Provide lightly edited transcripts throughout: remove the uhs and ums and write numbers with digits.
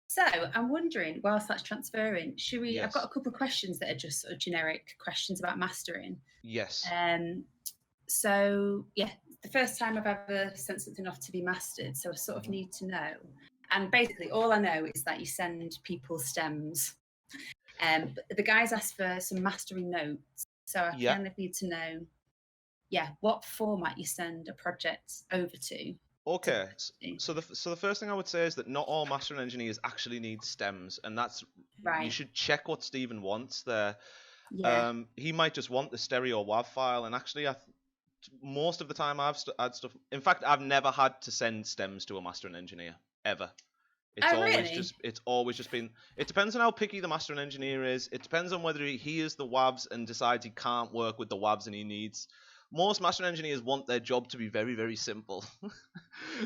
So I'm wondering, whilst that's transferring, should we? I've got Yes. a couple of questions that are just sort of generic questions about mastering. Yes. So yeah, the first time I've ever sent something off to be mastered, so I sort of need to know. And basically, all I know is that you send people stems. But the guys asked for some mastering notes, so I Yeah. kind of need to know, yeah, what format you send a project over to. Okay. So the first thing I would say is that not all mastering engineers actually need stems, and that's you Right. should check what Stephen wants there. Yeah. He might just want the stereo WAV file, and actually, most of the time I've had stuff. In fact, I've never had to send stems to a mastering engineer ever. It's Oh, always really? just been. It depends on how picky the mastering engineer is. It depends on whether he hears the WAVs and decides he can't work with the WAVs and he needs. Most mastering engineers want their job to be very, very simple.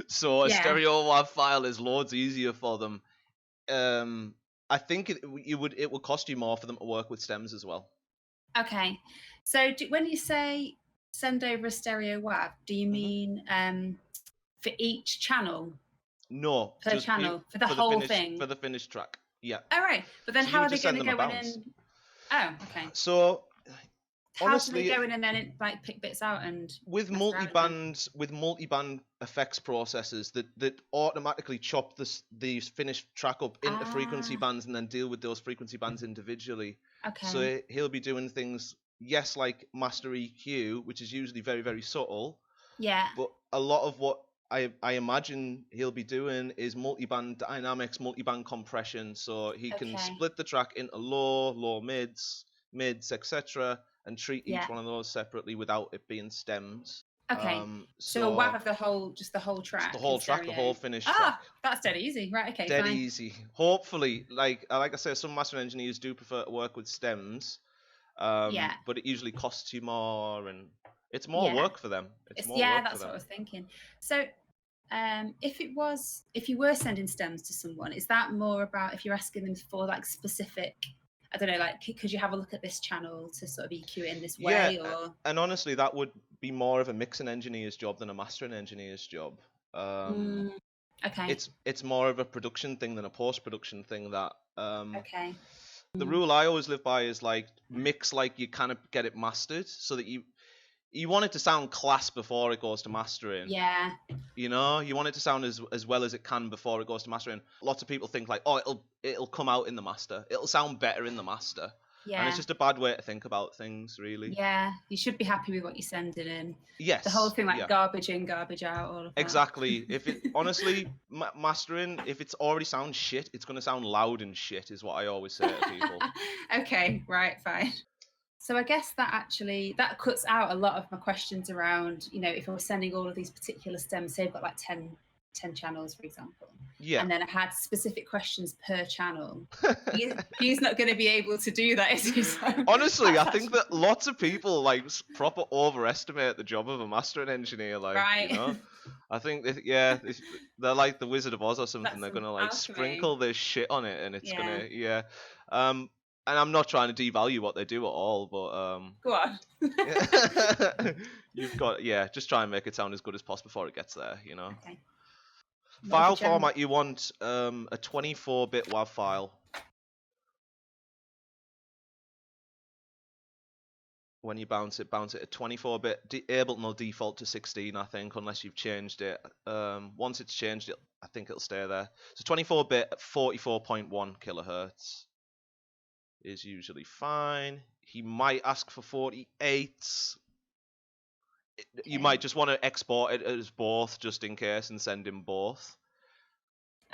So a Yeah. stereo WAV file is loads easier for them. I think it would cost you more for them to work with stems as well. Okay. So when you say send over a stereo WAV, do you mean for each channel? No, Per just channel for the whole thing. For the finished track. Yeah. All right, but then So you how would are they just going send to them a go in bounce. and? Oh, okay. So How honestly, do they go in and then like pick bits out and with multi-band effects processors that automatically chop these finished track up into frequency bands and then deal with those frequency bands individually. Okay. So he'll be doing things, yes, like master EQ, which is usually very, very subtle. Yeah. But a lot of what I imagine he'll be doing is multi-band dynamics, multi-band compression, so he can split the track into low mids, etc., and treat each one of those separately without it being stems. Okay. So a WAV of the whole track. The whole track, the whole finished track. Ah, that's dead easy. Right, okay, dead easy. Hopefully, like I said, some mastering engineers do prefer to work with stems. But it usually costs you more and it's more work for them. It's more work that's for them. What I was thinking. So if you were sending stems to someone, is that more about if you're asking them for like specific, I don't know, like could you have a look at this channel to sort of EQ it in this way? Or and honestly, that would be more of a mixing engineer's job than a mastering engineer's job. Okay. It's more of a production thing than a post-production thing. That okay. The rule I always live by is like mix like you kind of get it mastered, so that you want it to sound class before it goes to mastering. Yeah. You know, you want it to sound as well as it can before it goes to mastering. Lots of people think like, oh, it'll come out in the master. It'll sound better in the master. Yeah. And it's just a bad way to think about things, really. Yeah, you should be happy with what you're sending in. Yes. The whole thing like garbage in, garbage out, all of that. Exactly. If it honestly mastering, if it's already sounds shit, it's going to sound loud and shit, is what I always say to people. Okay, right, fine. So I guess that cuts out a lot of my questions around, you know, if I was sending all of these particular stems, say I've got like 10 channels, for example. Yeah. And then I had specific questions per channel. He's not going to be able to do that, is he? So honestly, I think that lots of people like proper overestimate the job of a mastering engineer. Like, right. You know, I think they're like the Wizard of Oz or something. They're gonna like sprinkle this shit on it, and it's gonna And I'm not trying to devalue what they do at all, but go on. You've got just try and make it sound as good as possible before it gets there. You know. Okay. File format, you want a 24-bit WAV file. When you bounce it at 24-bit. Ableton will default to 16, I think, unless you've changed it. Once it's changed, I think it'll stay there. So 24-bit at 44.1 kilohertz is usually fine. He might ask for 48. You might just want to export it as both, just in case, and send him both.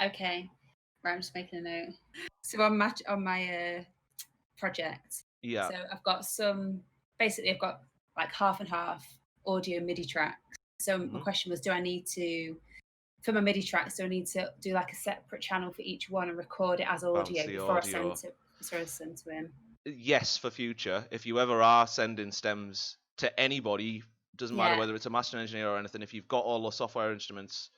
Okay. Right, I'm just making a note. So on my project, so I've got I've got like half and half audio MIDI tracks. So my question was, for my MIDI tracks, do I need to do like a separate channel for each one and record it as audio before I send to him? Yes, for future. If you ever are sending stems to anybody, doesn't matter whether it's a mastering engineer or anything, if you've got all the software instruments,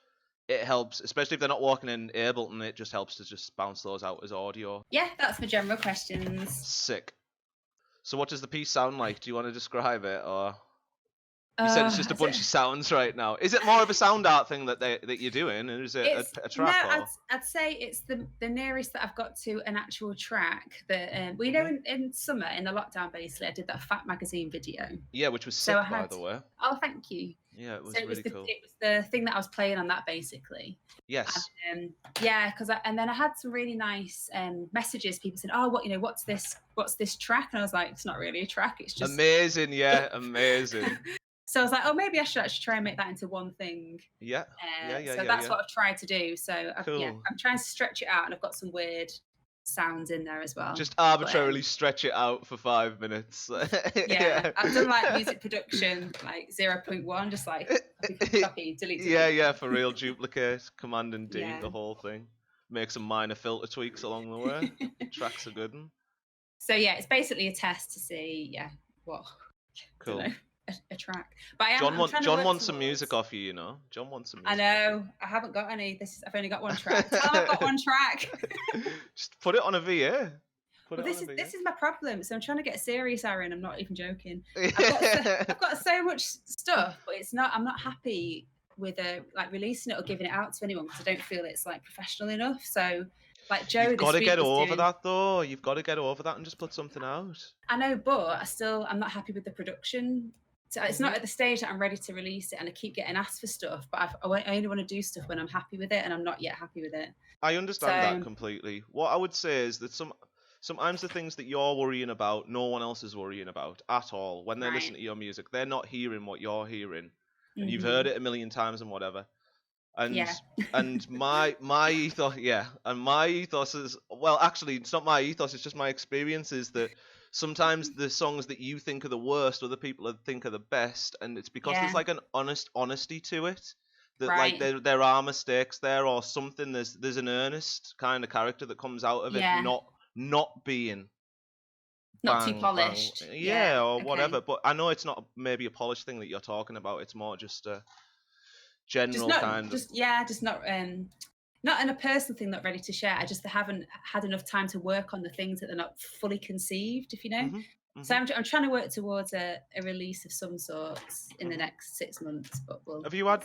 it helps, especially if they're not working in Ableton, it just helps to just bounce those out as audio. Yeah, that's my general questions. Sick. So what does the piece sound like? Do you want to describe it, or? You said it's just a bunch of sounds right now. Is it more of a sound art thing that you're doing, or is it a track? No, I'd say it's the nearest that I've got to an actual track. That we know in summer, in the lockdown, basically, I did that Fat magazine video. Yeah, which was sick, by the way. Oh, thank you. Yeah, it was really cool. It was the thing that I was playing on that, basically. Yes. And, yeah, and then I had some really nice messages. People said, "Oh, what's this track?" And I was like, "It's not really a track. It's just amazing." Yeah, amazing. So I was like, "Oh, maybe I should actually try and make that into one thing." Yeah. So that's what I've tried to do. So I'm trying to stretch it out, and I've got some weird sounds in there as well. Just arbitrarily stretch it out for 5 minutes. Yeah, I've done like music production, like 0.1, just like copy, delete. Yeah, for real, duplicate, Command and D, the whole thing. Make some minor filter tweaks along the way. Tracks are good. So yeah, it's basically a test to see, what. Cool. A track, but John wants some music off you, John wants some music. I know, I haven't got any. I've only got one track. I've got one track. Just put it on a VA. This is my problem. So I'm trying to get a serious Aaron. I'm not even joking. I've got so much stuff, but I'm not happy with like releasing it or giving it out to anyone because I don't feel it's like professional enough. So like Joe, you've got to get over that though. You've got to get over that and just put something out. I know, but I'm not happy with the production. So it's not at the stage that I'm ready to release it, and I keep getting asked for stuff, but I only want to do stuff when I'm happy with it, and I'm not yet happy with it. I understand that completely. What I would say is that sometimes the things that you're worrying about, no one else is worrying about at all. When they listen to your music, they're not hearing what you're hearing, and you've heard it a million times and whatever. And my ethos is, well, actually, it's not my ethos. It's just my experience is that sometimes the songs that you think are the worst, other people think are the best, and it's because there's like an honesty to it. That like there are mistakes there or something. There's an earnest kind of character that comes out of it, not being too polished. Or whatever. But I know it's not maybe a polished thing that you're talking about. It's more just a general not in a personal thing, not ready to share. I haven't had enough time to work on the things that are not fully conceived, if you know. So I'm trying to work towards a release of some sorts in the next 6 months. But have you had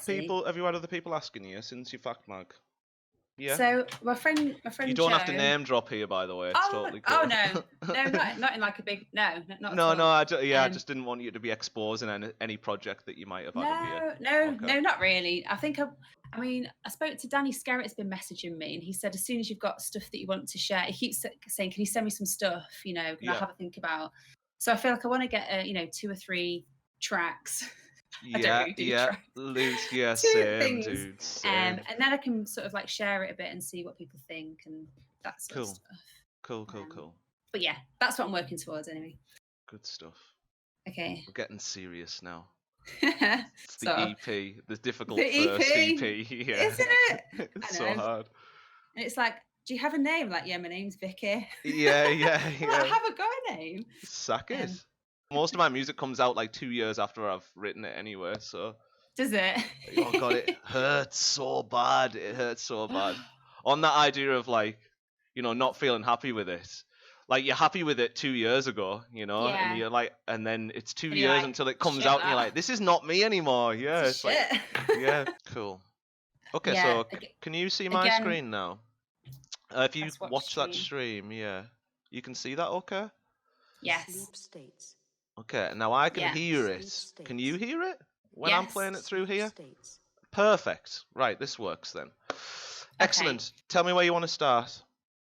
other people asking you since your fact mag? Yeah. So my friend. You don't Joe, have to name drop here, by the way. It's totally cool. Oh no, not in like a big not. No. I just didn't want you to be exposing any project that you might have had. No, not really. I spoke to Danny Skerritt. Has been messaging me, and he said as soon as you've got stuff that you want to share, he keeps saying, "Can you send me some stuff? Can I have a think about?" So I feel like I want to get 2 or 3 tracks. Same, dude. And then I can sort of like share it a bit and see what people think and that sort of stuff. Cool. But yeah, that's what I'm working towards anyway. Good stuff. Okay. We're getting serious now. It's the EP, the difficult first EP. Yeah. Isn't it? It's so hard. And it's like, do you have a name? Like, yeah, my name's Vicky. Yeah. I haven't got a name. Suck it. Most of my music comes out like 2 years after I've written it anyway, so. Does it? Oh god, it hurts so bad. It hurts so bad. On that idea of like, not feeling happy with it. Like you're happy with it 2 years ago, and you're like, and then it's 2 years until it comes out, and you're like, this is not me anymore. Yeah, it's like, yeah, cool. Okay, so can you see my screen now? If you watch that stream, you can see that. Okay. Yes. Okay, now I can hear it. Can you hear it when I'm playing it through here? Perfect. Right, this works then. Excellent. Tell me where you want to start.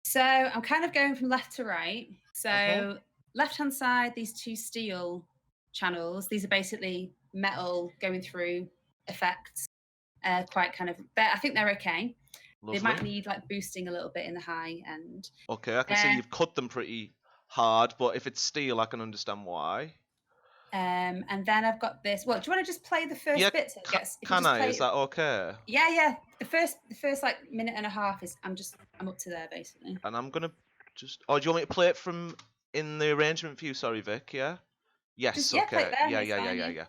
So I'm kind of going from left to right. So left-hand side, these 2 steel channels. These are basically metal going through effects. Quite kind of. I think they're okay. Lovely. They might need like boosting a little bit in the high end. Okay, I can see you've cut them pretty hard, but if it's steel, I can understand why. And then I've got this. Well, do you want to just play the first bit? Can I? Is that okay? Yeah. The first like minute and a half is I'm up to there basically. And I'm gonna just. Oh, do you want me to play it from in the arrangement view? Sorry, Vic. Yeah. Yes. Okay. Play it there. Yeah.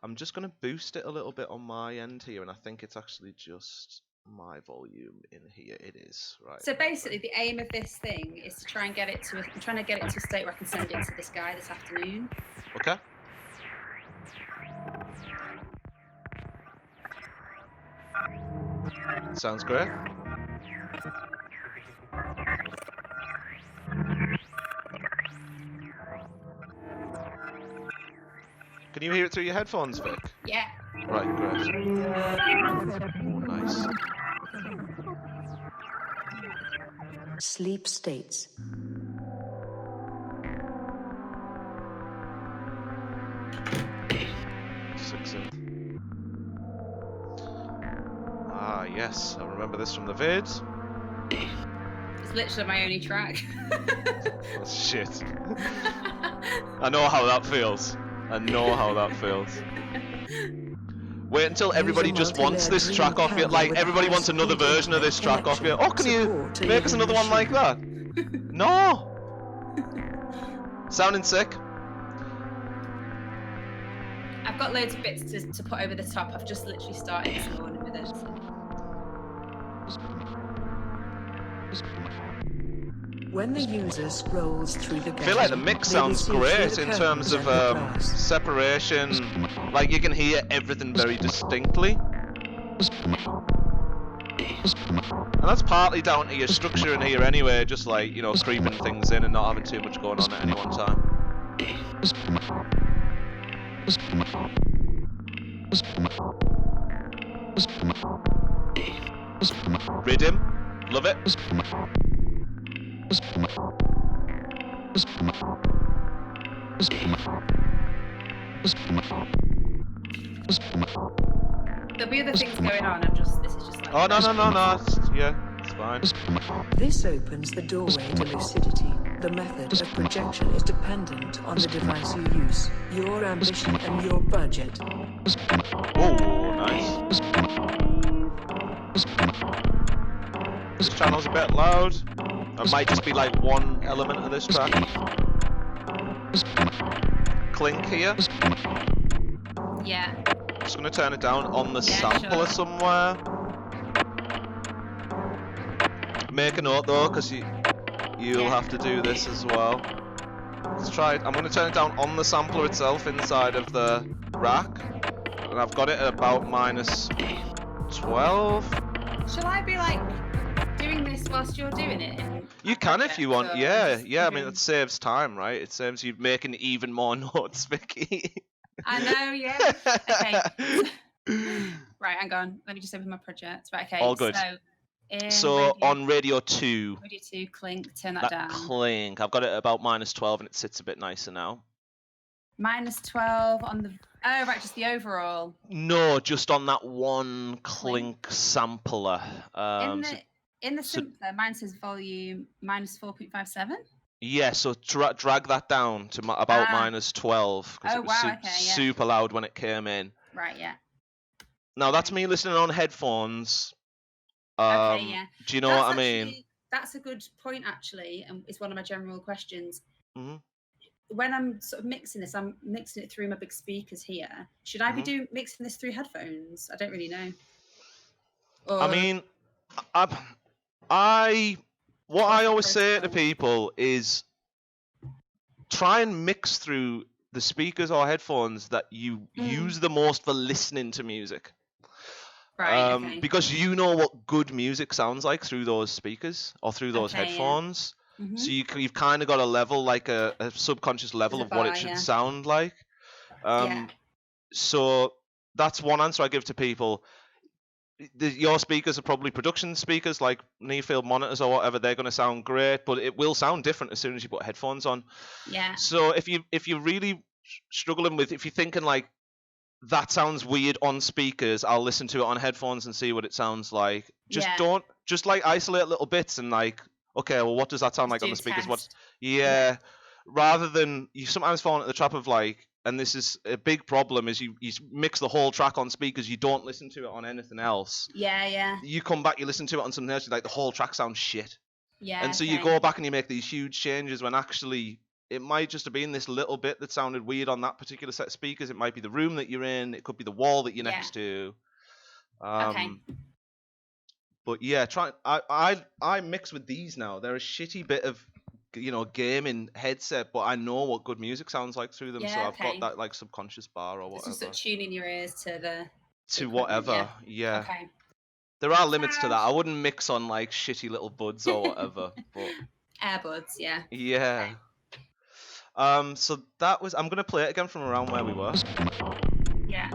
I'm just gonna boost it a little bit on my end here, and I think it's actually just my volume in here. It is right. So basically, the aim of this thing is to try and get it to. I'm trying to get it to a state where I can send it to this guy this afternoon. Okay. Sounds great. Can you hear it through your headphones, Vic? Yeah. Right, great. Oh, nice. Sleep states. Succinct. Ah, yes. I remember this from the vids. It's literally my only track. Oh, shit. I know how that feels. I know how that feels. Wait until everybody just wants this track off you. Like, everybody wants another version of this track off you. Oh, can you make us another one like that? No! Sounding sick. I've got loads of bits to put over the top. I've just literally started this morning with it. When the user scrolls through the game, I feel like the mix sounds great in terms of separation. Like, you can hear everything very distinctly. And that's partly down to your structure in here anyway, just like, you know, creeping things in and not having too much going on at any one time. Rhythm, love it. There'll be other things going on. This is just like. Oh, no. It's fine. This opens the doorway to lucidity. The method of projection is dependent on the device you use, your ambition and your budget. Oh, nice. This channel's a bit loud. It might just be like one element of this track. Clink here. Yeah. Just gonna turn it down on the sampler somewhere. Make a note though, because you'll have to do this as well. Let's try it. I'm gonna turn it down on the sampler itself inside of the rack, and I've got it at about -12. Shall I be like doing this whilst you're doing it? You can if you want. Yeah. I mean, it saves time, right? It saves you making even more notes, Vicky. I know, yeah. Okay. Right, hang on. Let me just open my project. Right, okay. All good. So on radio 2. Radio 2, clink, turn that down. Clink. I've got it at about -12 and it sits a bit nicer now. -12 on the... Oh, right, just the overall. No, just on that one clink sampler. In the sampler, mine says volume -4.57. Yeah, so drag that down to about -12 because it was super loud when it came in. Right, yeah. Now that's me listening on headphones. Okay, yeah. Do you know what I mean? That's a good point, actually, and it's one of my general questions. Mm-hmm. When I'm sort of mixing this, I'm mixing it through my big speakers here. Should I be mixing this through headphones? I don't really know. I mean, what I always say to people is try and mix through the speakers or headphones that you use the most for listening to music. Right, okay. Because you know what good music sounds like through those speakers or through those headphones. Yeah. Mm-hmm. So you've kind of got a level, like a subconscious level of what it should sound like. So that's one answer I give to people. Your speakers are probably production speakers, like near-field monitors or whatever. They're going to sound great, but it will sound different as soon as you put headphones on. Yeah. So if you're really struggling with, if you're thinking like that sounds weird on speakers, I'll listen to it on headphones and see what it sounds like. Just like isolate little bits and like, okay, well, what does that sound like on the speakers? Rather than you sometimes fall into the trap of like, and this is a big problem, is you mix the whole track on speakers, you don't listen to it on anything else. Yeah. You come back, you listen to it on something else, you're like, the whole track sounds shit. Yeah. And so you go back and you make these huge changes when actually it might just have been this little bit that sounded weird on that particular set of speakers. It might be the room that you're in. It could be the wall that you're next to. Okay. But yeah, I mix with these now. They're a shitty bit of, gaming headset, but I know what good music sounds like through them. Yeah, so I've got that like subconscious bar or whatever. It's just tuning your ears to whatever. Yeah. Okay. There are limits to that. I wouldn't mix on like shitty little buds or whatever. But Airbuds, yeah. Yeah. So that was. I'm gonna play it again from around where we were. Yeah.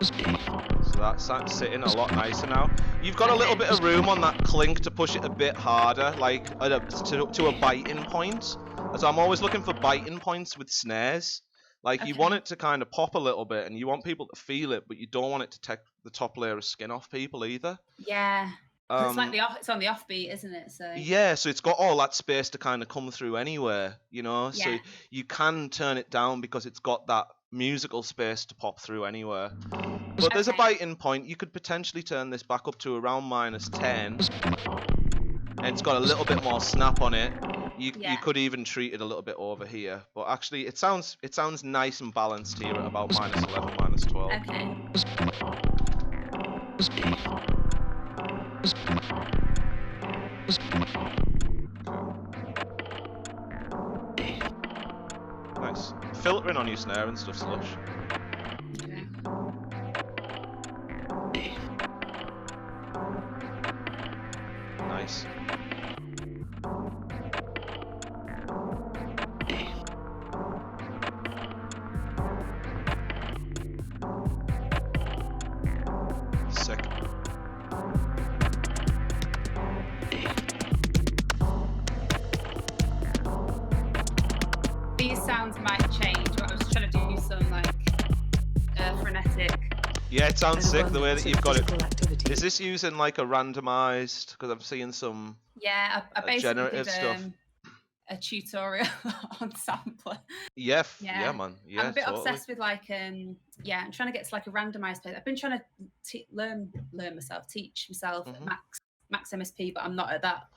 So that's sitting a lot nicer now. You've got a little bit of room on that clink to push it a bit harder, like to a biting point. So I'm always looking for biting points with snares. Like you want it to kind of pop a little bit, and you want people to feel it, but you don't want it to take the top layer of skin off people either. Yeah. It's like it's on the offbeat, isn't it? So yeah, so it's got all that space to kind of come through anywhere, you know. Yeah. So you can turn it down because it's got that musical space to pop through anywhere. But there's a biting point. You could potentially turn this back up to around -10, and it's got a little bit more snap on it. You could even treat it a little bit over here, but actually it sounds nice and balanced here at about -11, -12. Okay. Nice. Filtering on your snare and stuff, Slush. Okay. Nice. Sick. These sounds might change. I was trying to do some like frenetic. Yeah, it sounds sick the way that you've got it. Is this using like a randomized? Because I'm seeing some. Yeah, I basically generative did stuff. a tutorial on sampler. Yeah, man. Yeah, I'm a bit totally. obsessed with like I'm trying to get to like a randomized place. I've been trying to teach myself max MSP, but I'm not at that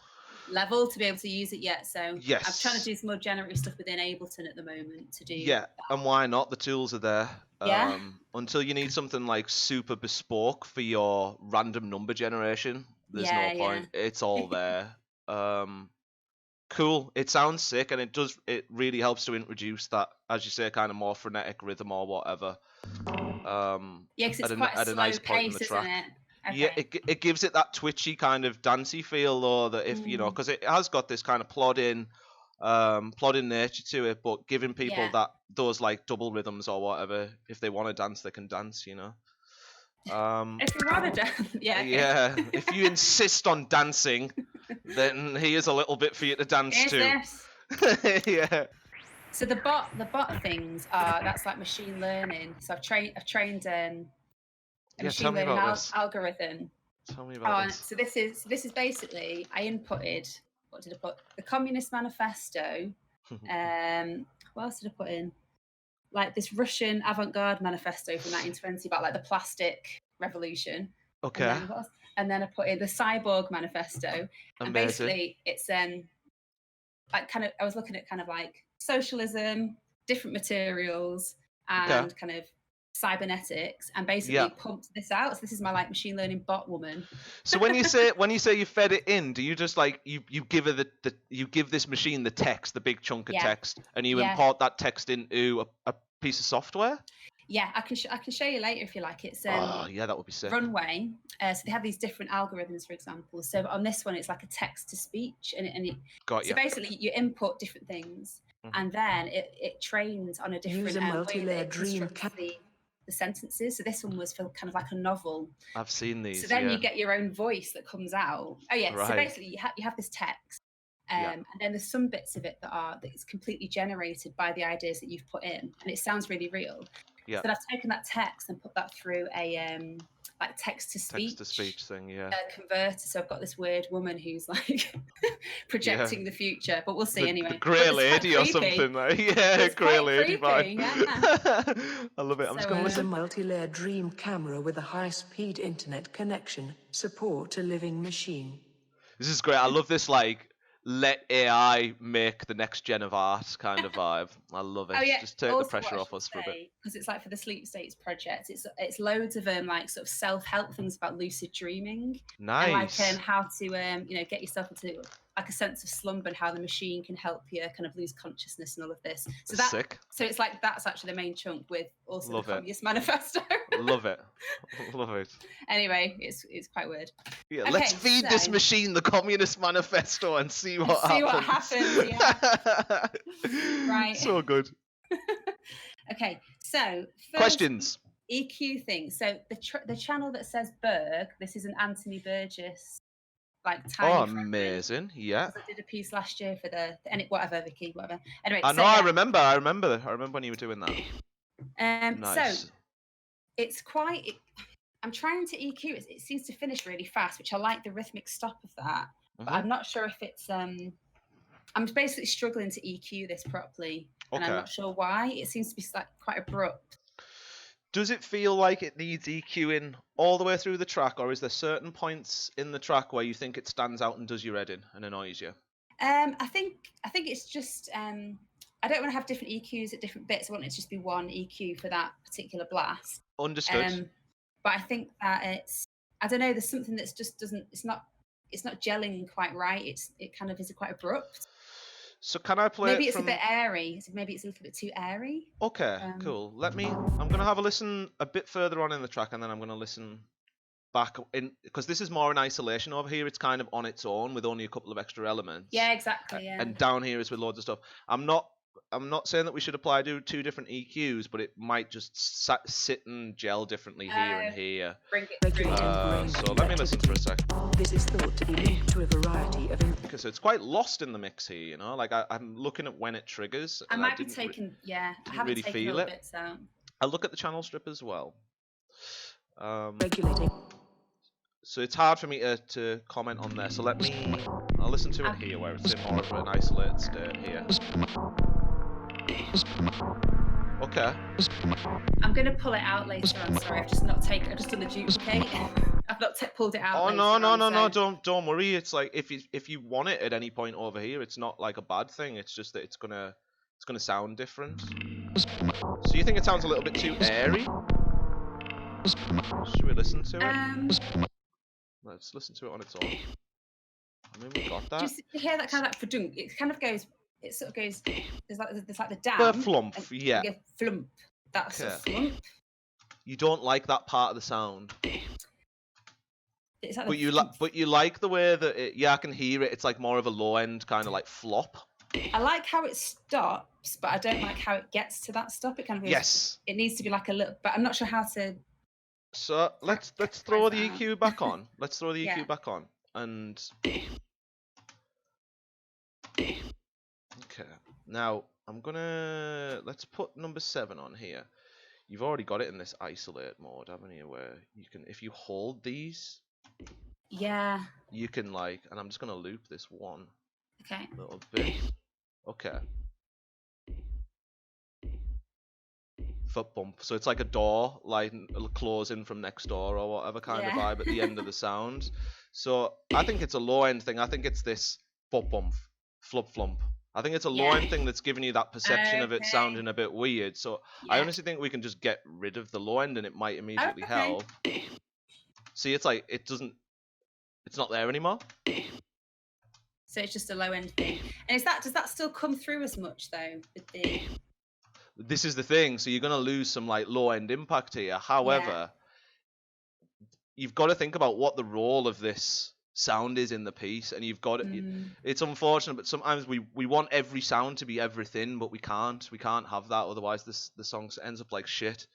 level to be able to use it yet. So I'm trying to do some more generative stuff within Ableton at the moment to do. Yeah, and why not? The tools are there. Yeah. Until you need something like super bespoke for your random number generation, there's no point. It's all there. Cool. It sounds sick, and it really helps to introduce that, as you say, kind of more frenetic rhythm or whatever. Yeah, because it's quite a slow pace, isn't it? Okay. Yeah, it gives it that twitchy kind of dancey feel, though, that if you know, because it has got this kind of plodding nature to it, but giving people those like double rhythms or whatever, if they want to dance, they can dance, you know. If you want to dance, yeah. If you insist on dancing, then here's a little bit for you to dance to. Yeah. So the bot things that's like machine learning. So I've trained a machine learning algorithm. Tell me about this. So this is basically I inputted. What did I put? The Communist Manifesto. What else did I put in? Like this Russian avant-garde manifesto from 1920 about like the plastic revolution. Okay. And then I put in the Cyborg Manifesto. Amazing. And basically it's like kind of I was looking at kind of like socialism, different materials, and kind of cybernetics, and basically pumped this out. So this is my like machine learning bot woman. So when you say you fed it in, do you just like you give her you give this machine the text, the big chunk of text, and you import that text into a piece of software? Yeah, I can show you later if you like. It's that would be sick. Runway. So they have these different algorithms, for example. So on this one, it's like a text to speech, and it. Got you. So basically, you input different things, and then it trains on a different way that it constructs the sentences. So this one was for kind of like a novel. I've seen these. So then you get your own voice that comes out. Oh yeah. Right. So basically, you have this text. And then there's some bits of it that is completely generated by the ideas that you've put in, and it sounds really real. Yeah. So I've taken that text and put that through a like text to speech thing, converter. So I've got this weird woman who's like projecting the future, but we'll see anyway. The grey lady or something, like grey lady vibe. Yeah. I love it. I'm just going to listen. A multi-layer dream camera with a high-speed internet connection. Support a living machine. This is great. I love this like let AI make the next gen of art kind of vibe. I love it. Just take the pressure off us for a bit. Because it's like for the Sleep States project, it's loads of like sort of self-help things about lucid dreaming. Nice. And like how to get yourself into like a sense of slumber and how the machine can help you kind of lose consciousness and all of this. So Sick. So it's like that's actually the main chunk with also Love the it. Communist Manifesto. Love it. Love it. Anyway, it's quite weird. Yeah, Okay, let's feed this machine the Communist Manifesto and see what happens. Yeah. Right. So good. Okay, so questions. EQ thing. So the channel that says Berg, this is an Anthony Burgess like tiny amazing. Yeah. I did a piece last year for whatever, Vicky, whatever. Anyway, I know, I remember when you were doing that. Nice. So it's quite I'm trying to EQ it. It seems to finish really fast, which I like the rhythmic stop of that. But I'm not sure if it's I'm basically struggling to EQ this properly. And I'm not sure why. It seems to be like quite abrupt. Does it feel like it needs EQing all the way through the track, or is there certain points in the track where you think it stands out and does your head in and annoys you? I think it's just I don't want to have different EQs at different bits. I want it to just be one EQ for that particular blast. Understood. But I think that I don't know, there's something that's just it's not gelling quite right. It kind of is quite abrupt. So can I play Maybe it's a bit airy. Maybe it's a little bit too airy. Okay, cool. I'm going to have a listen a bit further on in the track, and then I'm going to listen back in, because this is more in isolation. Over here it's kind of on its own with only a couple of extra elements. Yeah, exactly. Yeah. And down here is with loads of stuff. I'm not saying that we should apply to two different EQs, but it might just sit and gel differently here and here. So let me listen for a sec. This is thought to be linked to a variety of... Because it's quite lost in the mix here, you know? Like, I'm looking at when it triggers. I might be taking... I haven't really taken all bits out. I'll look at the channel strip as well. Regulating. So it's hard for me to comment on there. So I'll listen to it here, where it's in more of an isolated state here. Okay. I'm going to pull it out later. I'm sorry, I've just done the duplicate. I've not pulled it out. Oh no! Don't worry. It's like if you want it at any point over here, it's not like a bad thing. It's just that it's gonna sound different. So you think it sounds a little bit too airy? Should we listen to it? Let's listen to it on its own. I mean, we got that. Just to hear that kind of like fadunk. It kind of goes. It sort of goes. There's like the dam. The flump, yeah. Flump. That's a flump. You don't like that part of the sound. Like but you like the way that I can hear it. It's like more of a low end kind of like flop. I like how it stops, but I don't like how it gets to that stop. It kind of goes, yes. It needs to be like a little, but I'm not sure how to. So let's throw the EQ back on. Let's throw the EQ back on and. Okay. Now let's put number 7 on here. You've already got it in this isolate mode, haven't you? Where you can, if you hold these. Yeah. You can and I'm just gonna loop this one. Okay. Little bit. Okay. Foot bump. So it's like a door, closing from next door or whatever kind of vibe at the end of the sound. So I think it's a low end thing. I think it's this foot bump, flub flump. I think it's a low end thing that's giving you that perception of it sounding a bit weird. So I honestly think we can just get rid of the low end and it might immediately help. See, it's like it's not there anymore. So it's just a low end thing. And does that still come through as much though with the? This is the thing. So you're gonna lose some low end impact here. However, you've got to think about what the role of this sound is in the piece, and you've got it. It's unfortunate, but sometimes we want every sound to be everything, but we can't have that, otherwise the song ends up like shit.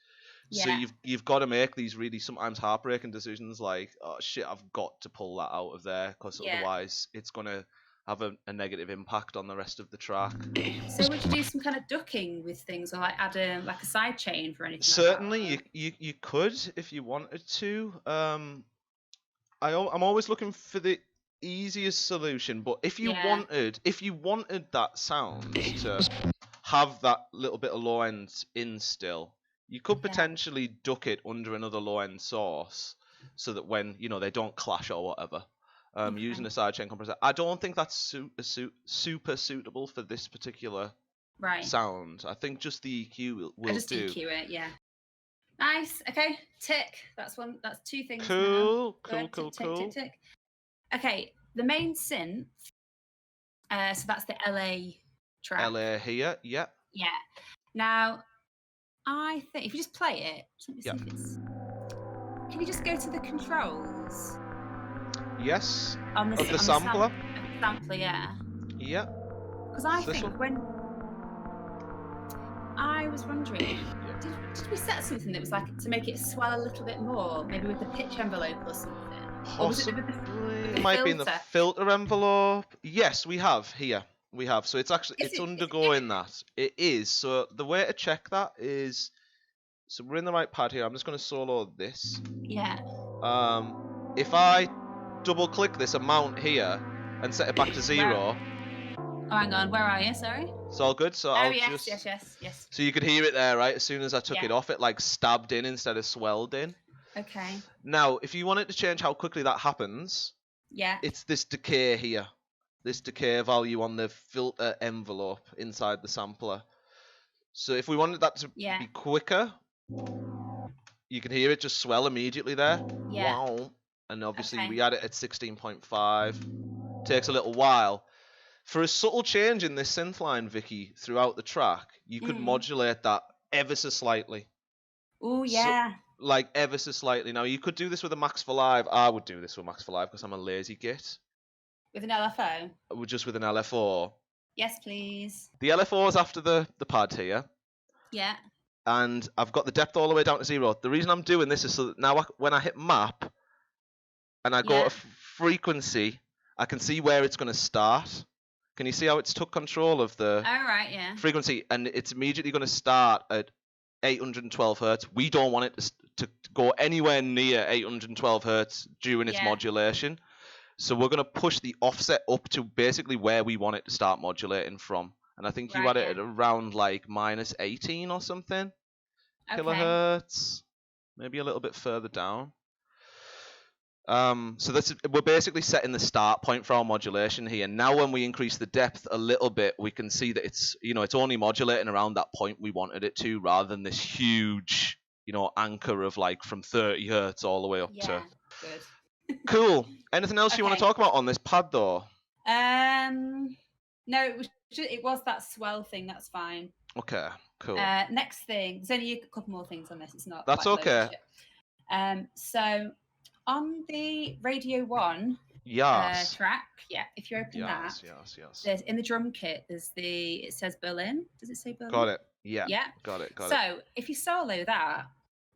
So you've got to make these really sometimes heartbreaking decisions, like, oh shit, I've got to pull that out of there, because otherwise it's gonna have a negative impact on the rest of the track. So would you do some kind of ducking with things, or add a side chain for anything? Certainly, like that? you could if you wanted to. I'm always looking for the easiest solution, but if you wanted that sound to have that little bit of low end in still, you could potentially duck it under another low end source, so that when they don't clash or whatever, using a sidechain compressor. I don't think that's super suitable for this particular sound. I think just the EQ will just do. EQ it, yeah. Nice. Okay. Tick. That's 2 things. Cool. Now. Cool. Tick. Okay. The main synth. So that's the LA track. LA here, yeah. Yeah. Now, I think if you just play it, let me see if it's. Can you just go to the controls? Yes. On the sampler? Sampler, yeah. Yeah. Because I think when I was wondering, did we set something that was like to make it swell a little bit more, maybe with the pitch envelope or something? Possibly. Or was it with the might filter? be in the filter envelope. Yes, we have here. We have. So it's actually undergoing that. It is. So the way to check that is, so we're in the right pad here. I'm just going to solo this. Yeah. If I double click this amount here and set it back to 0. Oh, hang on. Where are you? Sorry. It's all good. So I'll just. Yes. So you could hear it there, right? As soon as I took it off, it like stabbed in instead of swelled in. Okay. Now, if you wanted to change how quickly that happens, it's this decay here. This decay value on the filter envelope inside the sampler. So if we wanted that to be quicker, you can hear it just swell immediately there. Yeah. Wow. And obviously we had it at 16.5. Takes a little while. For a subtle change in this synth line, Vicky, throughout the track, you could modulate that ever so slightly. Oh, yeah. So, like ever so slightly. Now, you could do this with a Max for Live. I would do this with Max for Live because I'm a lazy git. With an LFO? Just with an LFO. Yes, please. The LFO is after the pad here. Yeah. And I've got the depth all the way down to 0. The reason I'm doing this is so that now when I hit map and I go to frequency, I can see where it's going to start. Can you see how it's took control of the frequency? And it's immediately going to start at 812 hertz. We don't want it to go anywhere near 812 hertz during its modulation. So we're going to push the offset up to basically where we want it to start modulating from. And I think you had it at around like minus 18 or something. Kilohertz. Maybe a little bit further down. So we're basically setting the start point for our modulation here. Now when we increase the depth a little bit, we can see that it's only modulating around that point we wanted it to, rather than this huge, anchor of like from 30 hertz all the way up to. Good. Cool. Anything else you want to talk about on this pad though? No, it was that swell thing. That's fine. Okay. Cool. Next thing. There's only a couple more things on this. It's not. That's okay. So on the Radio 1 track, if you open that, there's in the drum kit. It says Berlin. Does it say Berlin? Got it. Yeah. Got it. So if you solo that,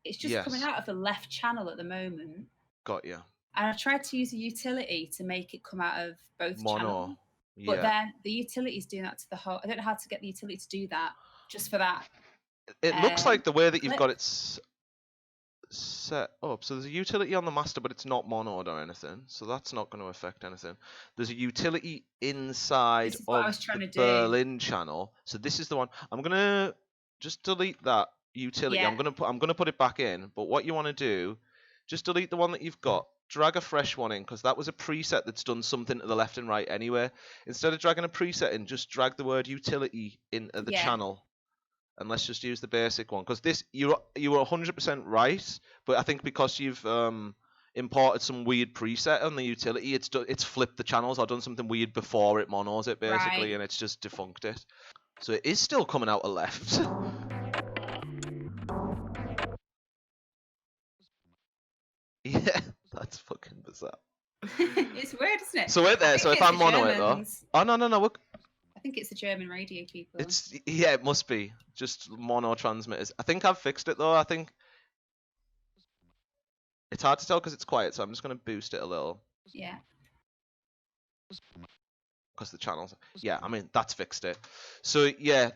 it's just coming out of the left channel at the moment. Got you. And I tried to use a utility to make it come out of both channels. But then the utility is doing that to the whole. I don't know how to get the utility to do that just for that. It looks like the way that you've got it set up. So there's a utility on the master, but it's not monoed or anything. So that's not going to affect anything. There's a utility inside of the Berlin channel. So this is the one. I'm going to just delete that utility. I'm going to put it back in. But what you want to do, just delete the one that you've got. Drag a fresh one in, because that was a preset that's done something to the left and right anyway. Instead of dragging a preset in, just drag the word utility into the channel. And let's just use the basic one. Because this, you were 100% right, but I think because you've imported some weird preset on the utility, it's flipped the channels or done something weird before it monos it, basically, and it's just defunced it. So it is still coming out of left. Yeah. That's fucking bizarre. It's weird, isn't it? So wait there. So if I mono it though. Oh no. I think it's the German radio people. It must be just mono transmitters. I think I've fixed it though. I think it's hard to tell because it's quiet. So I'm just gonna boost it a little. Yeah. Because the channels. Yeah, I mean that's fixed it. So yeah,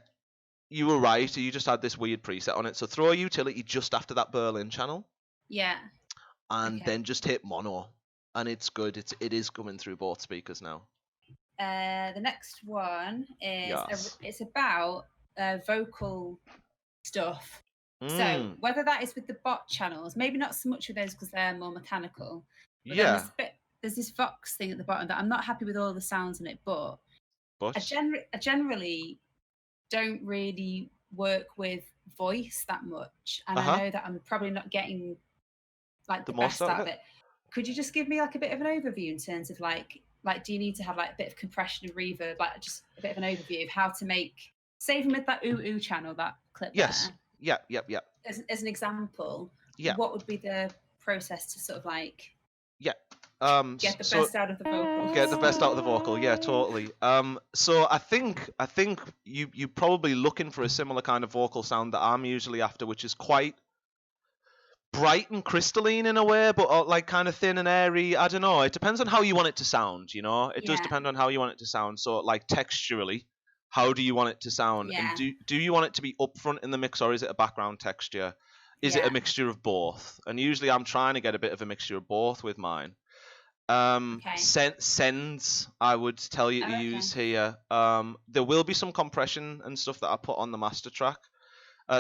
you were right. You just had this weird preset on it. So throw a utility just after that Berlin channel. Yeah. And then just hit mono, and it's good. It is coming through both speakers now. The next one is it's about vocal stuff. So whether that is with the bot channels, maybe not so much with those because they're more mechanical. But there's this Vox thing at the bottom that I'm not happy with all the sounds in it, but I generally don't really work with voice that much, and I know that I'm probably not getting like the best out of it. Could you just give me like a bit of an overview in terms of like like, do you need to have like a bit of compression and reverb, like just a bit of an overview of how to make, say even with that ooh channel, that clip Yes. there. Yeah. As an example, Yeah. what would be the process to sort of like get the so best out of the vocal? get the best out of the vocal? Yeah, totally. So I think you're probably looking for a similar kind of vocal sound that I'm usually after, which is quite bright and crystalline in a way, but like kind of thin and airy. I don't know. It depends on how you want it to sound, you know? It does depend on how you want it to sound. So like texturally, how do you want it to sound? Yeah. And do you want it to be upfront in the mix, or is it a background texture? Is it a mixture of both? And usually I'm trying to get a bit of a mixture of both with mine. Sends, I would tell you to use here. There will be some compression and stuff that I put on the master track.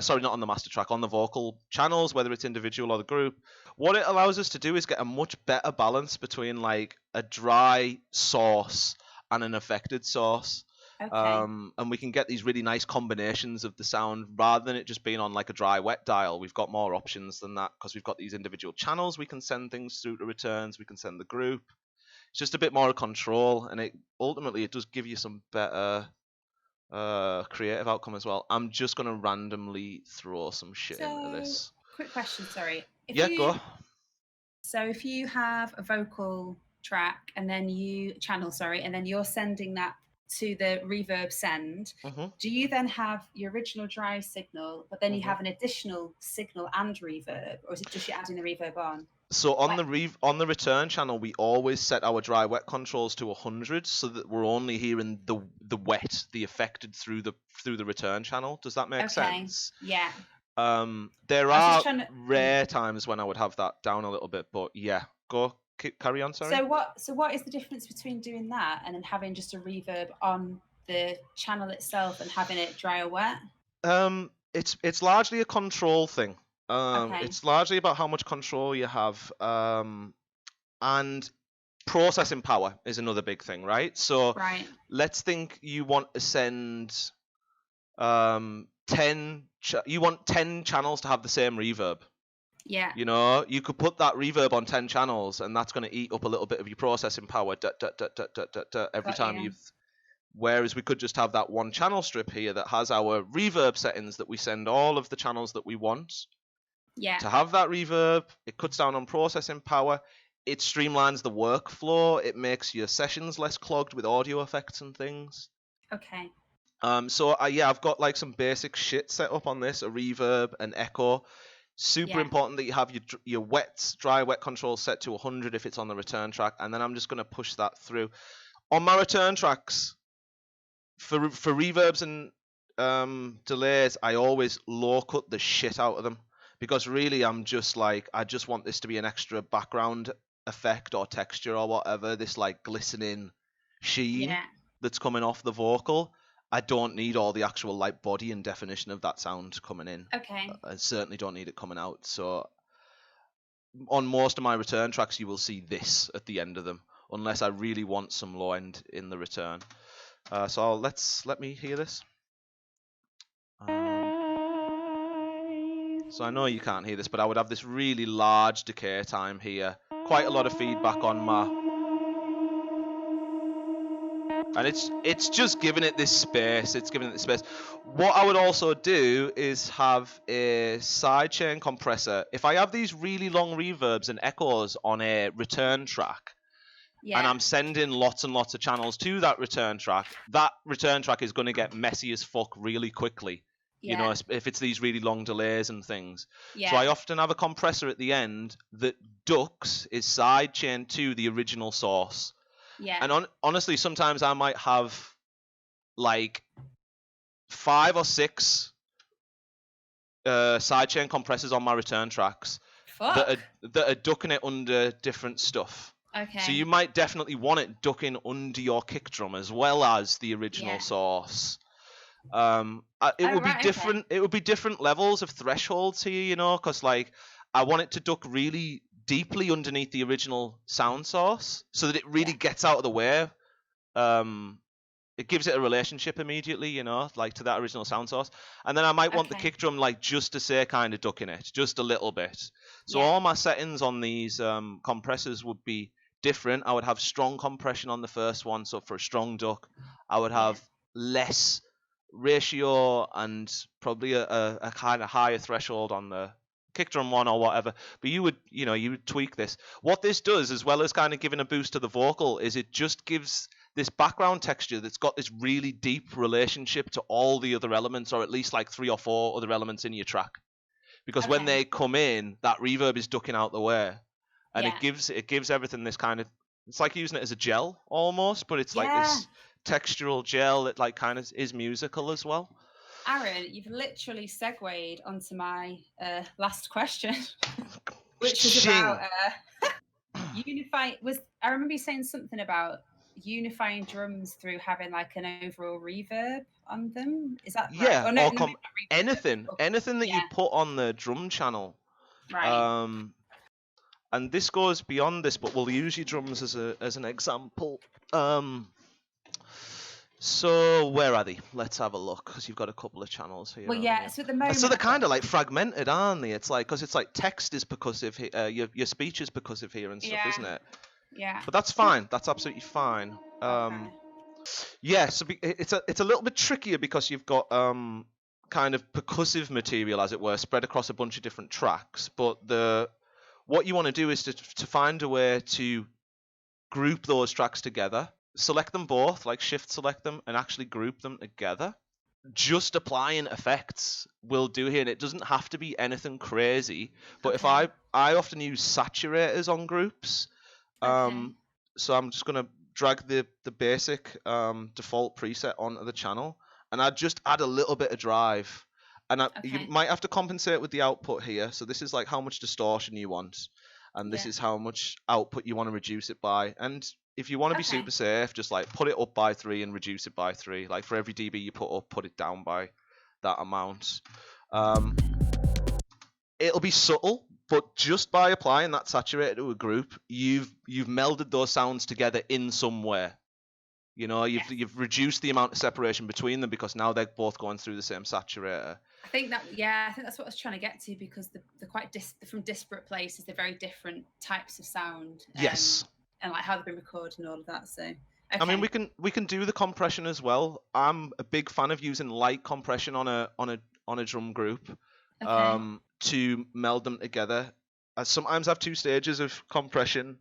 Sorry, not on the master track, on the vocal channels, whether it's individual or the group. What it allows us to do is get a much better balance between like a dry source and an affected source. And we can get these really nice combinations of the sound rather than it just being on like a dry wet dial. We've got more options than that because we've got these individual channels. We can send things through to returns. We can send the group. It's just a bit more control, and it ultimately it does give you some better creative outcome as well. I'm just gonna randomly throw some shit into this. Quick question, sorry. Go. So if you have a vocal track and then and then you're sending that to the reverb send, do you then have your original dry signal, but then you have an additional signal and reverb, or is it just you adding the reverb on? So on the return channel, we always set our dry wet controls to 100, so that we're only hearing the wet, the affected through the return channel. Does that make sense? Yeah. There are rare times when I would have that down a little bit, but yeah, carry on. Sorry. So what is the difference between doing that and then having just a reverb on the channel itself and having it dry or wet? It's largely a control thing. It's largely about how much control you have, and processing power is another big thing, right? So let's think you want to send 10 channels to have the same reverb. Yeah. You know, you could put that reverb on 10 channels, and that's going to eat up a little bit of your processing power every time Whereas we could just have that one channel strip here that has our reverb settings that we send all of the channels that we want. Yeah. To have that reverb, it cuts down on processing power. It streamlines the workflow. It makes your sessions less clogged with audio effects and things. Okay. So I've got like some basic shit set up on this, a reverb, an echo. Super important that you have your dry wet control set to 100 if it's on the return track, and then I'm just going to push that through. On my return tracks, for reverbs and delays, I always low cut the shit out of them, because really I'm just like, I just want this to be an extra background effect or texture or whatever, this like glistening sheen that's coming off the vocal. I don't need all the actual like body and definition of that sound coming in. Okay. I certainly don't need it coming out. So on most of my return tracks, you will see this at the end of them, unless I really want some low end in the return. So let me hear this. So I know you can't hear this, but I would have this really large decay time here. Quite a lot of feedback on my... And it's just giving it this space. It's giving it this space. What I would also do is have a sidechain compressor. If I have these really long reverbs and echoes on a return track, and I'm sending lots and lots of channels to that return track is going to get messy as fuck really quickly. You know, if it's these really long delays and things. So I often have a compressor at the end that ducks is sidechained to the original source. Yeah. And honestly, sometimes I might have like 5 or 6 sidechain compressors on my return tracks that are ducking it under different stuff. Okay. So you might definitely want it ducking under your kick drum as well as the original source. It would be different. It would be different levels of thresholds here, you know, because like I want it to duck really deeply underneath the original sound source so that it really gets out of the way. It gives it a relationship immediately, you know, like to that original sound source. And then I might want the kick drum like just to say kind of ducking it, just a little bit. So all my settings on these compressors would be different. I would have strong compression on the first one. So for a strong duck, I would have less ratio and probably a kind of higher threshold on the kick drum one or whatever. But you would tweak this. What this does, as well as kind of giving a boost to the vocal, is it just gives this background texture that's got this really deep relationship to all the other elements, or at least like 3 or 4 other elements in your track. Because when they come in, that reverb is ducking out the way, and it gives everything this kind of, it's like using it as a gel almost, but it's like this textural gel that like kind of is musical as well. Aaron, you've literally segued onto my last question, which was about unifying. I remember you saying something about unifying drums through having like an overall reverb on them. Is that right? Yeah, oh, no, anything that you put on the drum channel. Right. And this goes beyond this, but we'll use your drums as an example. So where are they? Let's have a look, because you've got a couple of channels here. Well, yeah. So at the moment, so they're kind of like fragmented, aren't they? It's like, because it's like text is percussive, your speech is percussive here and stuff, isn't it? Yeah. But that's fine. That's absolutely fine. Yeah. So it's a little bit trickier because you've got kind of percussive material, as it were, spread across a bunch of different tracks. But what you want to do is to find a way to group those tracks together. Select them both, like shift select them, and actually group them together. Just applying effects will do here, and it doesn't have to be anything crazy. But if I often use saturators on groups, so I'm just gonna drag the basic default preset onto the channel, and I just add a little bit of drive, and you might have to compensate with the output here. So this is like how much distortion you want, and this is how much output you want to reduce it by. And if you want to be super safe, just like put it up by 3 and reduce it by 3. Like for every dB you put up, put it down by that amount. It'll be subtle, but just by applying that saturator to a group, you've melded those sounds together in some way. You know, you've reduced the amount of separation between them because now they're both going through the same saturator. I think that's what I was trying to get to, because they're quite from disparate places. They're very different types of sound. Yes. And like how they've been recorded and all of that. So I mean, we can do the compression as well. I'm a big fan of using light compression on a drum group to meld them together. I sometimes have 2 stages of compression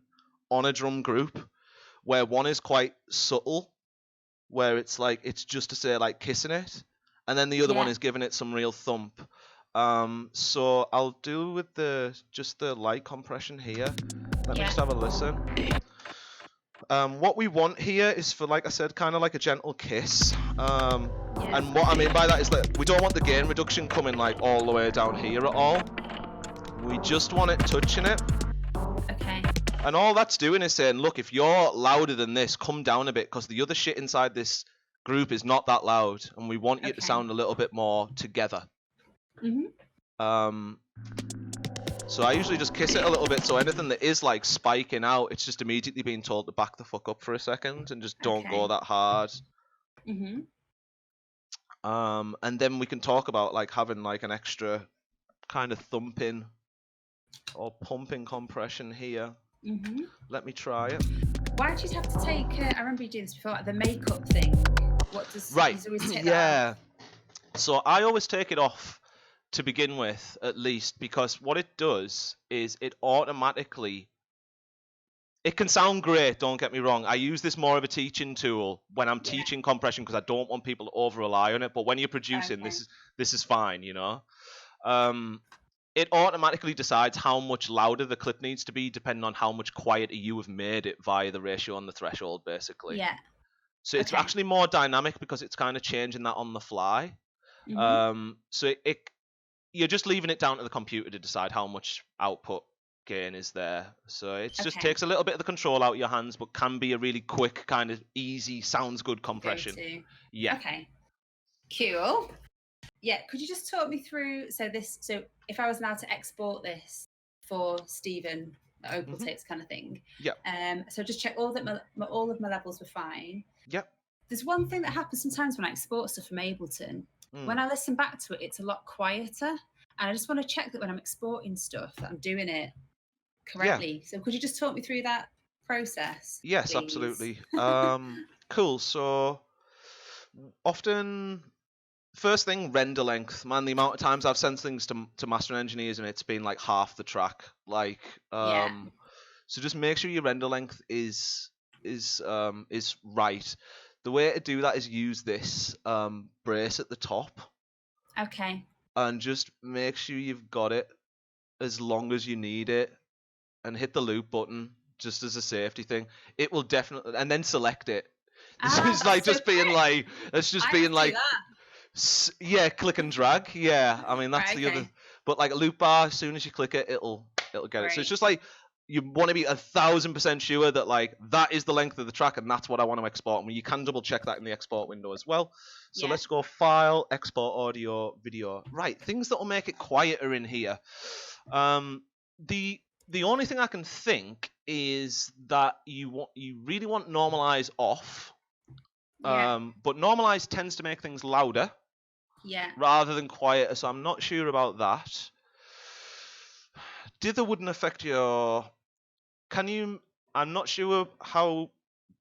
on a drum group, where one is quite subtle, where it's like it's just to say like kissing it, and then the other one is giving it some real thump. So I'll do with just the light compression here. Let me just have a listen. What we want here is for, like I said, kind of like a gentle kiss. And what I mean by that is that we don't want the gain reduction coming like all the way down here at all. We just want it touching it. Okay. And all that's doing is saying, look, if you're louder than this, come down a bit, because the other shit inside this group is not that loud, and we want you to sound a little bit more together. So I usually just kiss it a little bit, so anything that is like spiking out, it's just immediately being told to back the fuck up for a second and just don't go that hard. And then we can talk about like having like an extra kind of thumping or pumping compression here. Let me try it. Why did you have to take? I remember you doing this before, like the makeup thing. What does? Right. That off? So I always take it off to begin with, at least, because what it does is it automatically, it can sound great, don't get me wrong. I use this more of a teaching tool when I'm teaching compression, because I don't want people to over rely on it. But when you're producing, this is fine, you know. It automatically decides how much louder the clip needs to be, depending on how much quieter you have made it via the ratio on the threshold, basically. Yeah. So it's actually more dynamic because it's kind of changing that on the fly. So you're just leaving it down to the computer to decide how much output gain is there. So it just takes a little bit of the control out of your hands, but can be a really quick, kind of easy, sounds good compression. Yeah. Okay. Cool. Yeah. Could you just talk me through? So if I was now to export this for Stephen, the Opal tapes kind of thing. Yeah. So just check all of my levels were fine. Yep. There's one thing that happens sometimes when I export stuff from Ableton. When I listen back to it, it's a lot quieter, and I just want to check that when I'm exporting stuff that I'm doing it correctly. So could you just talk me through that process? Yes, please? absolutely. Cool. So often, first thing, render length. Man, the amount of times I've sent things to master engineers and it's been like half the track. Like, so just make sure your render length is right. The way to do that is use this brace at the top. Okay. And just make sure you've got it as long as you need it, and hit the loop button just as a safety thing. It will definitely, and then select it. This is like just being like, it's just being like, yeah, click and drag. Yeah, I mean that's the other. But like a loop bar, as soon as you click it, it'll get it. So it's just like you want to be 1,000% sure that like that is the length of the track, and that's what I want to export. And you can double check that in the export window as well. So let's go File, Export Audio, Video. Right, things that will make it quieter in here. The only thing I can think is that you really want normalize off. But normalize tends to make things louder. Rather than quieter, so I'm not sure about that. Dither wouldn't affect your. I'm not sure how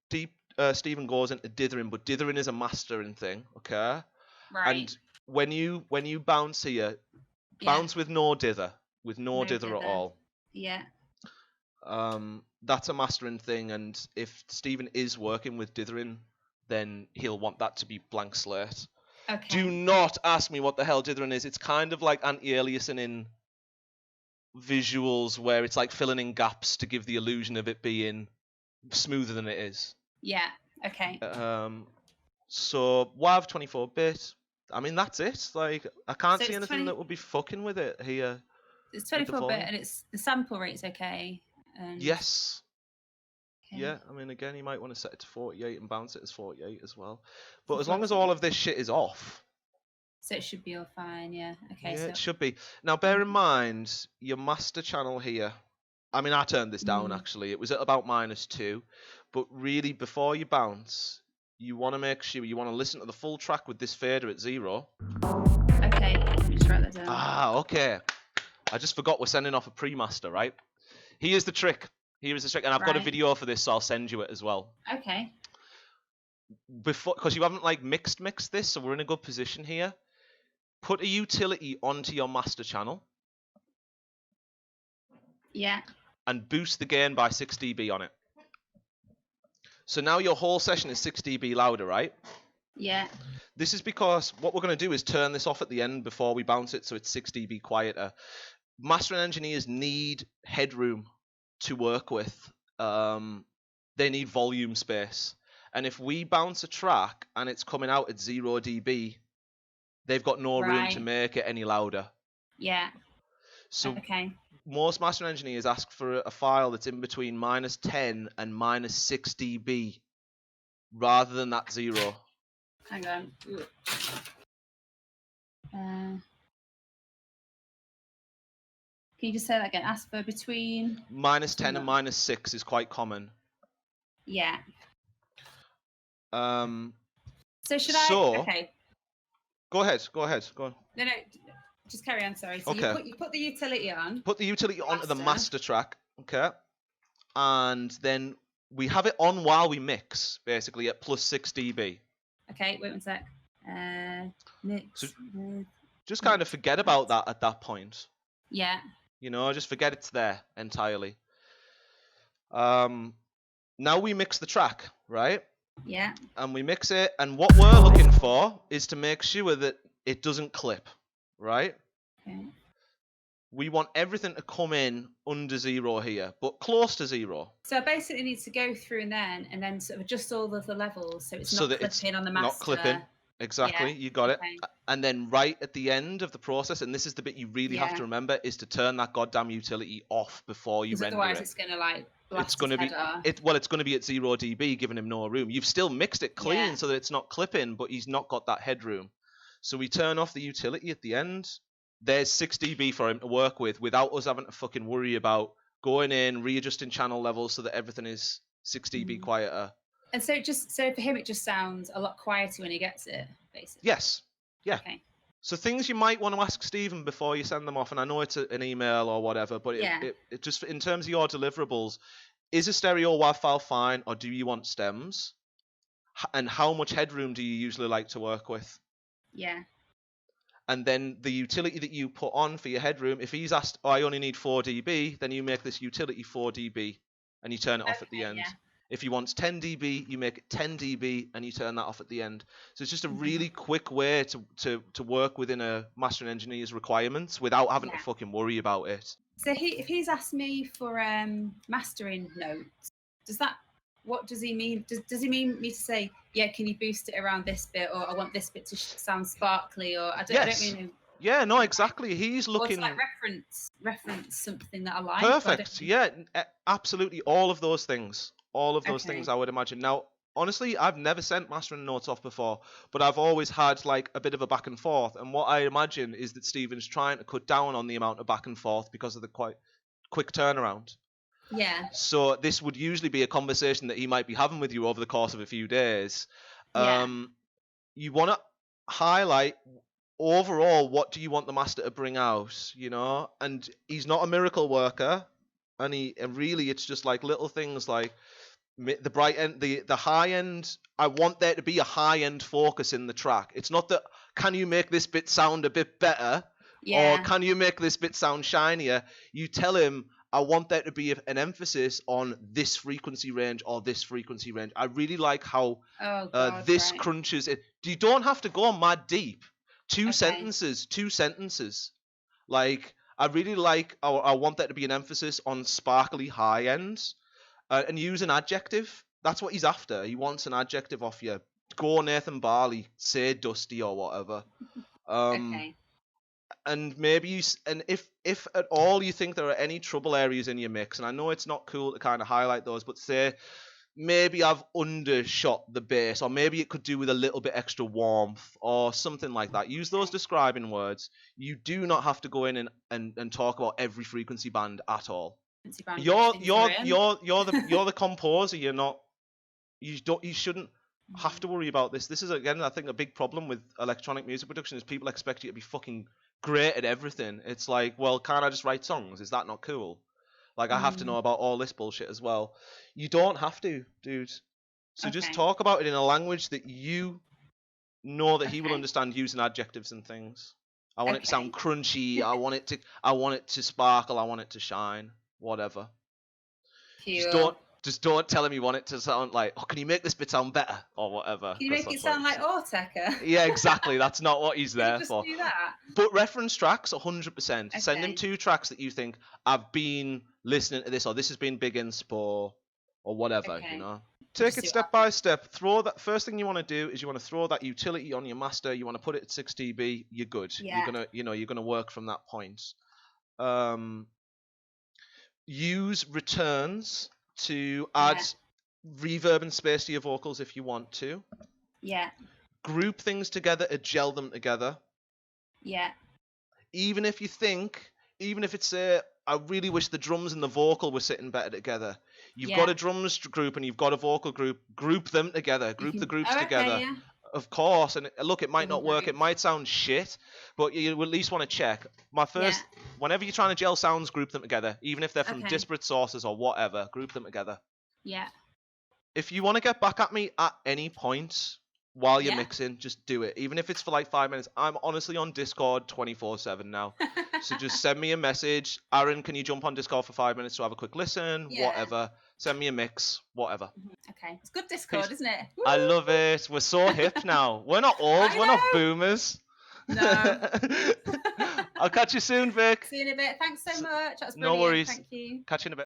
deep Stephen goes into dithering, but dithering is a mastering thing, okay? Right. And when you bounce here, bounce with no dither, dither at all. Yeah. That's a mastering thing, and if Stephen is working with dithering, then he'll want that to be blank slate. Okay. Do not ask me what the hell dithering is. It's kind of like anti-aliasing in visuals, where it's like filling in gaps to give the illusion of it being smoother than it is. Yeah. Okay. So WAV 24-bit. I mean, that's it. Like, I can't see anything that would be fucking with it here. It's 24-bit, and it's the sample rate's okay. Yes. Okay. Yeah, I mean, again, you might want to set it to 48 and bounce it as 48 as well. But as long as all of this shit is off. So it should be all fine, yeah. Okay. Yeah, it should be. Now, bear in mind, your master channel here. I mean, I turned this down, actually. It was at about -2. But really, before you bounce, you want to make sure you want to listen to the full track with this fader at 0. Okay, let me just write that down. Okay. I just forgot we're sending off a pre-master, right? Here's the trick. And I've got a video for this, so I'll send you it as well. Okay. Because you haven't like mixed this, so we're in a good position here. Put a utility onto your master channel. Yeah. And boost the gain by 6 dB on it. So now your whole session is 6 dB louder, right? Yeah. This is because what we're going to do is turn this off at the end before we bounce it, so it's 6 dB quieter. Mastering engineers need headroom to work with. They need volume space. And if we bounce a track and it's coming out at 0 dB, they've got no room to make it any louder. Yeah. So most mastering engineers ask for a file that's in between -10 and -6 dB rather than that 0. Hang on. Can you just say that again? Ask for between... -10 and -6 is quite common. Yeah. So should I... Okay. Go ahead. Go on. No. Just carry on, sorry. So you put the utility on. Put the utility onto the master track. Okay. And then we have it on while we mix, basically, at +6 dB. Okay, wait one sec. Mix. So just kind of forget about that at that point. Yeah. You know, just forget it's there entirely. Now we mix the track, right? Yeah. And we mix it, and what we're looking for is to make sure that it doesn't clip, right? Okay. We want everything to come in under 0 here, but close to 0. So I basically need to go through and then sort of adjust all of the levels so it's not clipping on the master. Not clipping. Exactly, you got it. And then right at the end of the process, and this is the bit you really have to remember, is to turn that goddamn utility off before you render it. Otherwise it's going to like blast it's going to be it's going to be at 0 dB, giving him no room. You've still mixed it clean so that it's not clipping, but he's not got that headroom. So we turn off the utility at the end. There's 6 dB for him to work with without us having to fucking worry about going in, readjusting channel levels so that everything is 6 dB quieter. And so for him, it just sounds a lot quieter when he gets it, basically. Yes. Yeah. Okay. So things you might want to ask Stephen before you send them off, and I know it's an email or whatever, but it just in terms of your deliverables, is a stereo WAV file fine, or do you want stems? And how much headroom do you usually like to work with? Yeah. And then the utility that you put on for your headroom, if he's asked, I only need 4 dB, then you make this utility 4 dB and you turn it off at the end. Yeah. If you want 10 dB, you make it 10 dB and you turn that off at the end. So it's just a really quick way to work within a mastering engineer's requirements without having to fucking worry about it. So if he's asked me for mastering notes, what does he mean? Does he mean me to say, yeah, can you boost it around this bit, or I want this bit to sound sparkly, or I don't really know. Yeah, no, exactly. He's looking. Or like reference something that I like. Perfect. Yeah, absolutely. All of those things. All of those things, I would imagine. Now, honestly, I've never sent mastering notes off before, but I've always had like a bit of a back and forth. And what I imagine is that Stephen's trying to cut down on the amount of back and forth because of the quite quick turnaround. Yeah. So this would usually be a conversation that he might be having with you over the course of a few days. Yeah. You want to highlight overall what do you want the master to bring out, you know? And he's not a miracle worker, and really it's just like little things like the bright end, the high end. I want there to be a high end focus in the track. It's not that can you make this bit sound a bit better, or can you make this bit sound shinier. You tell him, I want there to be an emphasis on this frequency range or this frequency range. I really like how this crunches it. You don't have to go mad deep. Two sentences. Like, I really like, I want there to be an emphasis on sparkly high ends, and use an adjective. That's what he's after. He wants an adjective off you. Go Nathan Barley, say dusty or whatever. And maybe if at all you think there are any trouble areas in your mix, and I know it's not cool to kind of highlight those, but say maybe I've undershot the bass, or maybe it could do with a little bit extra warmth or something like that. Use those describing words. You do not have to go in and talk about every frequency band at all. You're the composer. You shouldn't have to worry about this. This is, again, I think a big problem with electronic music production is people expect you to be fucking great at everything. It's like, well, can't I just write songs? Is that not cool? Like, I have to know about all this bullshit as well. You don't have to, dude. So just talk about it in a language that you know that he will understand, using adjectives and things. I want it to sound crunchy. I want it to sparkle. I want it to shine. Whatever. Just don't tell him you want it to sound like, oh, can you make this bit sound better or whatever? Can you make it sound like Auteca? Yeah, exactly. That's not what he's there for. Do that? But reference tracks, 100%. Okay. Send him 2 tracks that you think, I've been listening to this, or this has been big inspo, or whatever, you know. Take it step by step. First thing you want to do is you want to throw that utility on your master. You want to put it at 6 dB. You're good. Yeah. You're gonna work from that point. Use returns to add reverb and space to your vocals if you want to. Yeah. Group things together and gel them together. Yeah. Even if it's I really wish the drums and the vocal were sitting better together. You've got a drums group and you've got a vocal group. Group them together. Group the groups together. Yeah. Of course. And look, it might not work. It might sound shit, but you at least want to check. Whenever you're trying to gel sounds, group them together. Even if they're from disparate sources or whatever, group them together. Yeah. If you want to get back at me at any point while you're mixing, just do it. Even if it's for like 5 minutes. I'm honestly on Discord 24/7 now. So just send me a message. Aaron, can you jump on Discord for 5 minutes to have a quick listen? Yeah. Whatever. Send me a mix. Whatever. Okay. It's good Discord, isn't it? Woo! I love it. We're so hip now. We're not old. We're not boomers. No. I'll catch you soon, Vic. See you in a bit. Thanks so much. That was brilliant. No worries. Thank you. Catch you in a bit.